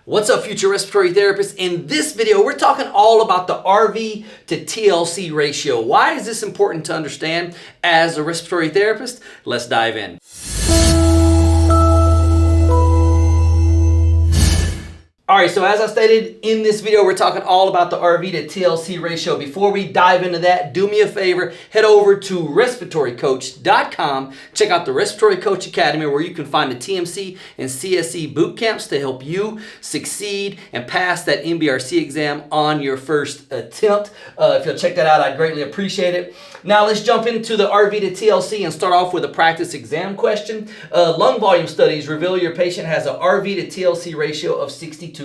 What's up, future respiratory therapists? In this video, we're talking all about the RV to TLC ratio. Why is this important to understand as a respiratory therapist? Let's dive in. All right, so as I stated in this video, we're talking all about the RV to TLC ratio. Before we dive into that, do me a favor, head over to respiratorycoach.com. Check out the Respiratory Coach Academy, where you can find the TMC and CSE boot camps to help you succeed and pass that MBRC exam on your first attempt. If you'll check that out, I'd greatly appreciate it. Now let's jump into the RV to TLC and start off with a practice exam question. Lung volume studies reveal your patient has an RV to TLC ratio of 62%.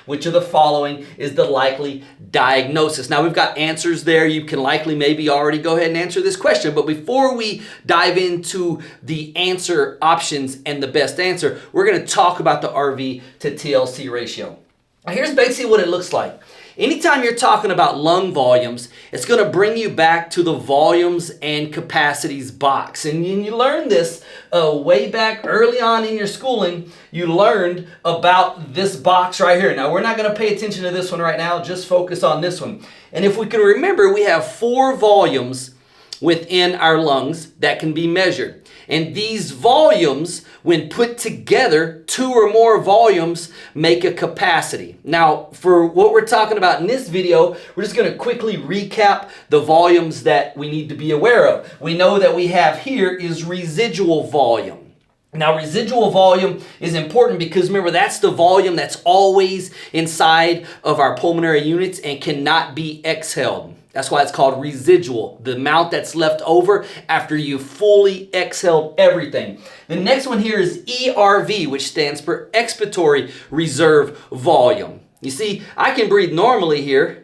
Which of the following is the likely diagnosis? Now we've got answers there. You can likely maybe already go ahead and answer this question. But before we dive into the answer options and the best answer, we're going to talk about the RV to TLC ratio. Now, here's basically what it looks like. Anytime you're talking about lung volumes, it's going to bring you back to the volumes and capacities box. And you learned this way back early on in your schooling. You learned about this box right here. Now, we're not going to pay attention to this one right now. Just focus on this one. And if we can remember, we have 4 volumes within our lungs that can be measured. And these volumes, when put together, 2 or more volumes make a capacity. Now, for what we're talking about in this video, we're just going to quickly recap the volumes that we need to be aware of. We know that we have here is residual volume. Now, residual volume is important because remember, that's the volume that's always inside of our pulmonary units and cannot be exhaled. That's why it's called residual, the amount that's left over after you fully exhaled everything. The next one here is ERV, which stands for expiratory reserve volume. You see, I can breathe normally here,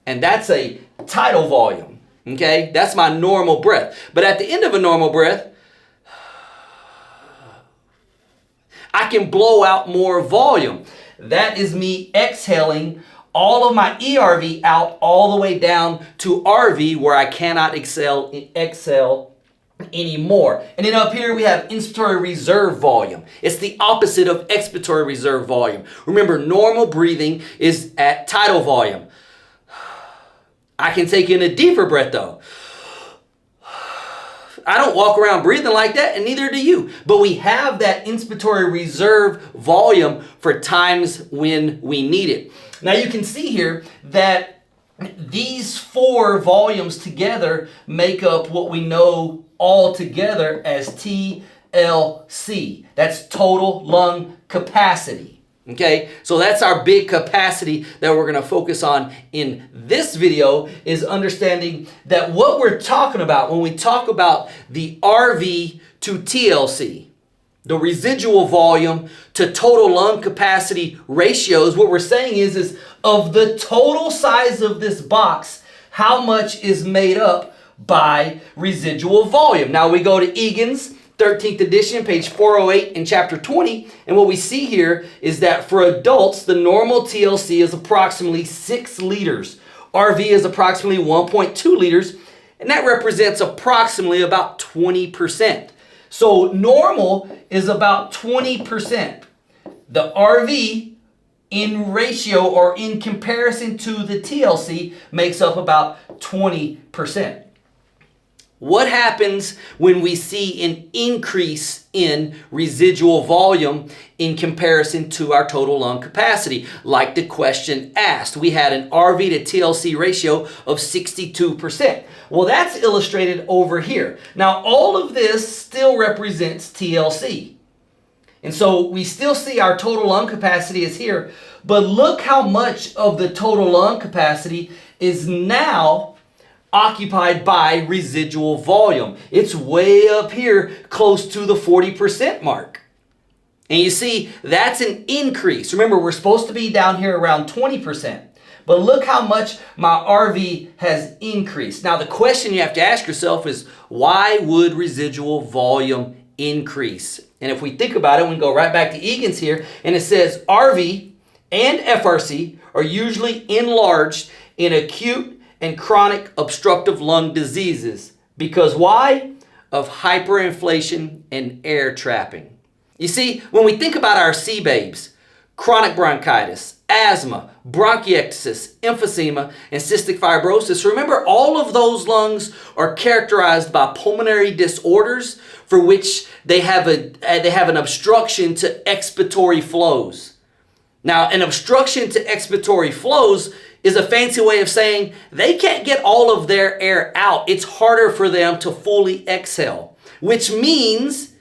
and that's a tidal volume, okay? That's my normal breath. But at the end of a normal breath, I can blow out more volume. That is me exhaling all of my ERV out all the way down to RV, where I cannot exhale anymore. And then up here we have inspiratory reserve volume. It's the opposite of expiratory reserve volume. Remember, normal breathing is at tidal volume. I can take in a deeper breath though. I don't walk around breathing like that, and neither do you. But we have that inspiratory reserve volume for times when we need it. Now you can see here that these 4 volumes together make up what we know all together as TLC. That's total lung capacity. Okay, so that's our big capacity that we're going to focus on in this video, is understanding that what we're talking about when we talk about the RV to TLC, the residual volume to total lung capacity ratios, what we're saying is of the total size of this box, how much is made up by residual volume. Now we go to Egan's 13th edition, page 408 in chapter 20. And what we see here is that for adults, the normal TLC is approximately 6 liters. RV is approximately 1.2 liters. And that represents approximately about 20%. So normal is about 20%. The RV in ratio or in comparison to the TLC makes up about 20%. What happens when we see an increase in residual volume in comparison to our total lung capacity? Like the question asked, we had an RV to TLC ratio of 62%. Well, that's illustrated over here. Now, all of this still represents TLC. And so we still see our total lung capacity is here, but look how much of the total lung capacity is now occupied by residual volume. It's way up here close to the 40% mark. And you see, that's an increase. Remember, we're supposed to be down here around 20%. But look how much my RV has increased. Now, the question you have to ask yourself is, why would residual volume increase? And if we think about it, we can go right back to Egan's here, and it says RV and FRC are usually enlarged in acute and chronic obstructive lung diseases. Because why? Of hyperinflation and air trapping. You see, when we think about our sea babes, chronic bronchitis, asthma, bronchiectasis, emphysema, and cystic fibrosis. Remember, all of those lungs are characterized by pulmonary disorders for which they have an obstruction to expiratory flows. Now, an obstruction to expiratory flows is a fancy way of saying they can't get all of their air out. It's harder for them to fully exhale, which means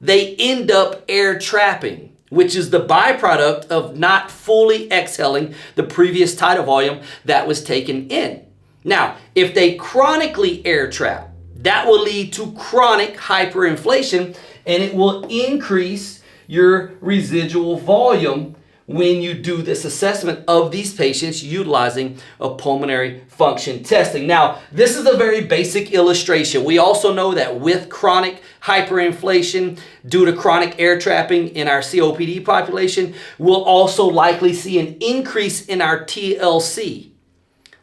they end up air trapping, which is the byproduct of not fully exhaling the previous tidal volume that was taken in. Now, if they chronically air trap, that will lead to chronic hyperinflation, and it will increase your residual volume when you do this assessment of these patients utilizing a pulmonary function testing. Now, this is a very basic illustration. We also know that with chronic hyperinflation due to chronic air trapping in our COPD population, we'll also likely see an increase in our TLC.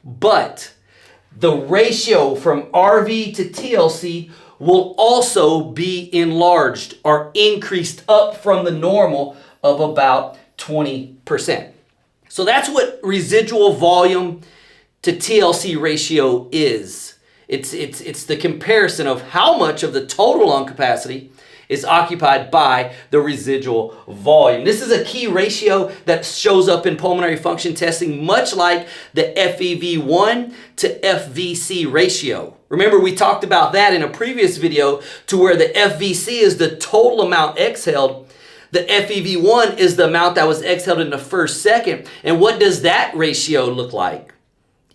But the ratio from RV to TLC will also be enlarged or increased up from the normal of about 20%. So that's what residual volume to TLC ratio is. It's the comparison of how much of the total lung capacity is occupied by the residual volume. This is a key ratio that shows up in pulmonary function testing, much like the FEV1 to FVC ratio. Remember, we talked about that in a previous video, to where the FVC is the total amount exhaled. The FEV1 is the amount that was exhaled in the first second. And what does that ratio look like?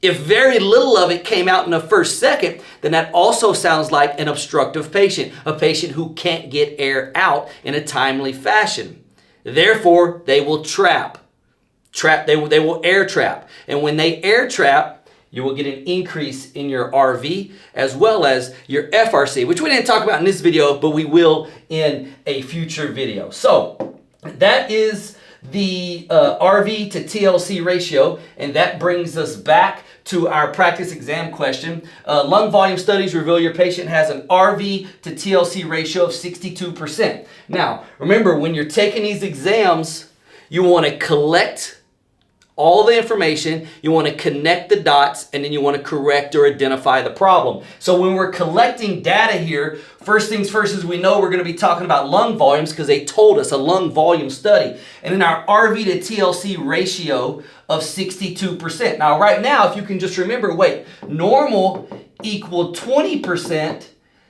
If very little of it came out in the first second, then that also sounds like an obstructive patient, a patient who can't get air out in a timely fashion. Therefore, they will they will air trap. And when they air trap, you will get an increase in your RV as well as your FRC, which we didn't talk about in this video, but we will in a future video. So that is the RV to TLC ratio, and that brings us back to our practice exam question. Lung volume studies reveal your patient has an RV to TLC ratio of 62%. Now, remember, when you're taking these exams, you want to collect all the information, you want to connect the dots, and then you want to correct or identify the problem. So when we're collecting data here, first things first is we know we're going to be talking about lung volumes because they told us a lung volume study. And then our RV to TLC ratio of 62%. Now right now, if you can just remember, normal equal 20%,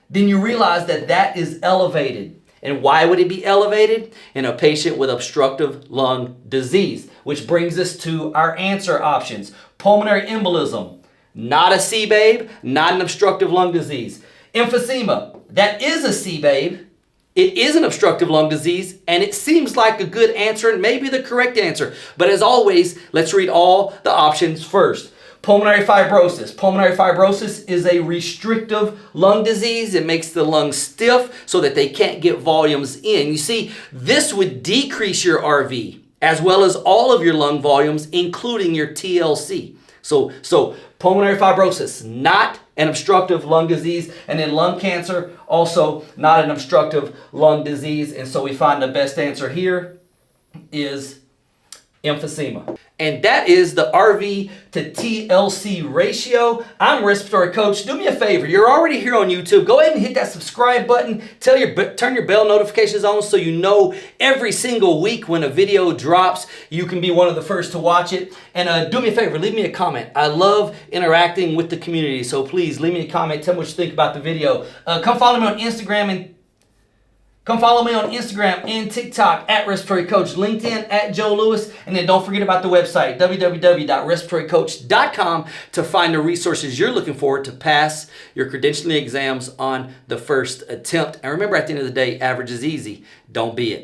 then you realize that that is elevated. And why would it be elevated? In a patient with obstructive lung disease. Which brings us to our answer options. Pulmonary embolism, not a CBABE, not an obstructive lung disease. Emphysema, that is a CBABE. It is an obstructive lung disease, and it seems like a good answer and maybe the correct answer. But as always, let's read all the options first. Pulmonary fibrosis. Pulmonary fibrosis is a restrictive lung disease. It makes the lungs stiff so that they can't get volumes in. You see, this would decrease your RV as well as all of your lung volumes, including your TLC. So pulmonary fibrosis, not an obstructive lung disease. And then lung cancer, also not an obstructive lung disease. And so we find the best answer here is emphysema. And that is the RV to TLC ratio. I'm Respiratory Coach. Do me a favor. You're already here on YouTube. Go ahead and hit that subscribe button. Turn your bell notifications on so you know every single week when a video drops, you can be one of the first to watch it. And do me a favor. Leave me a comment. I love interacting with the community. So please leave me a comment. Tell me what you think about the video. Come follow me on Instagram and TikTok at Respiratory Coach, LinkedIn at Joe Lewis, and then don't forget about the website, www.respiratorycoach.com, to find the resources you're looking for to pass your credentialing exams on the first attempt. And remember, at the end of the day, average is easy. Don't be it.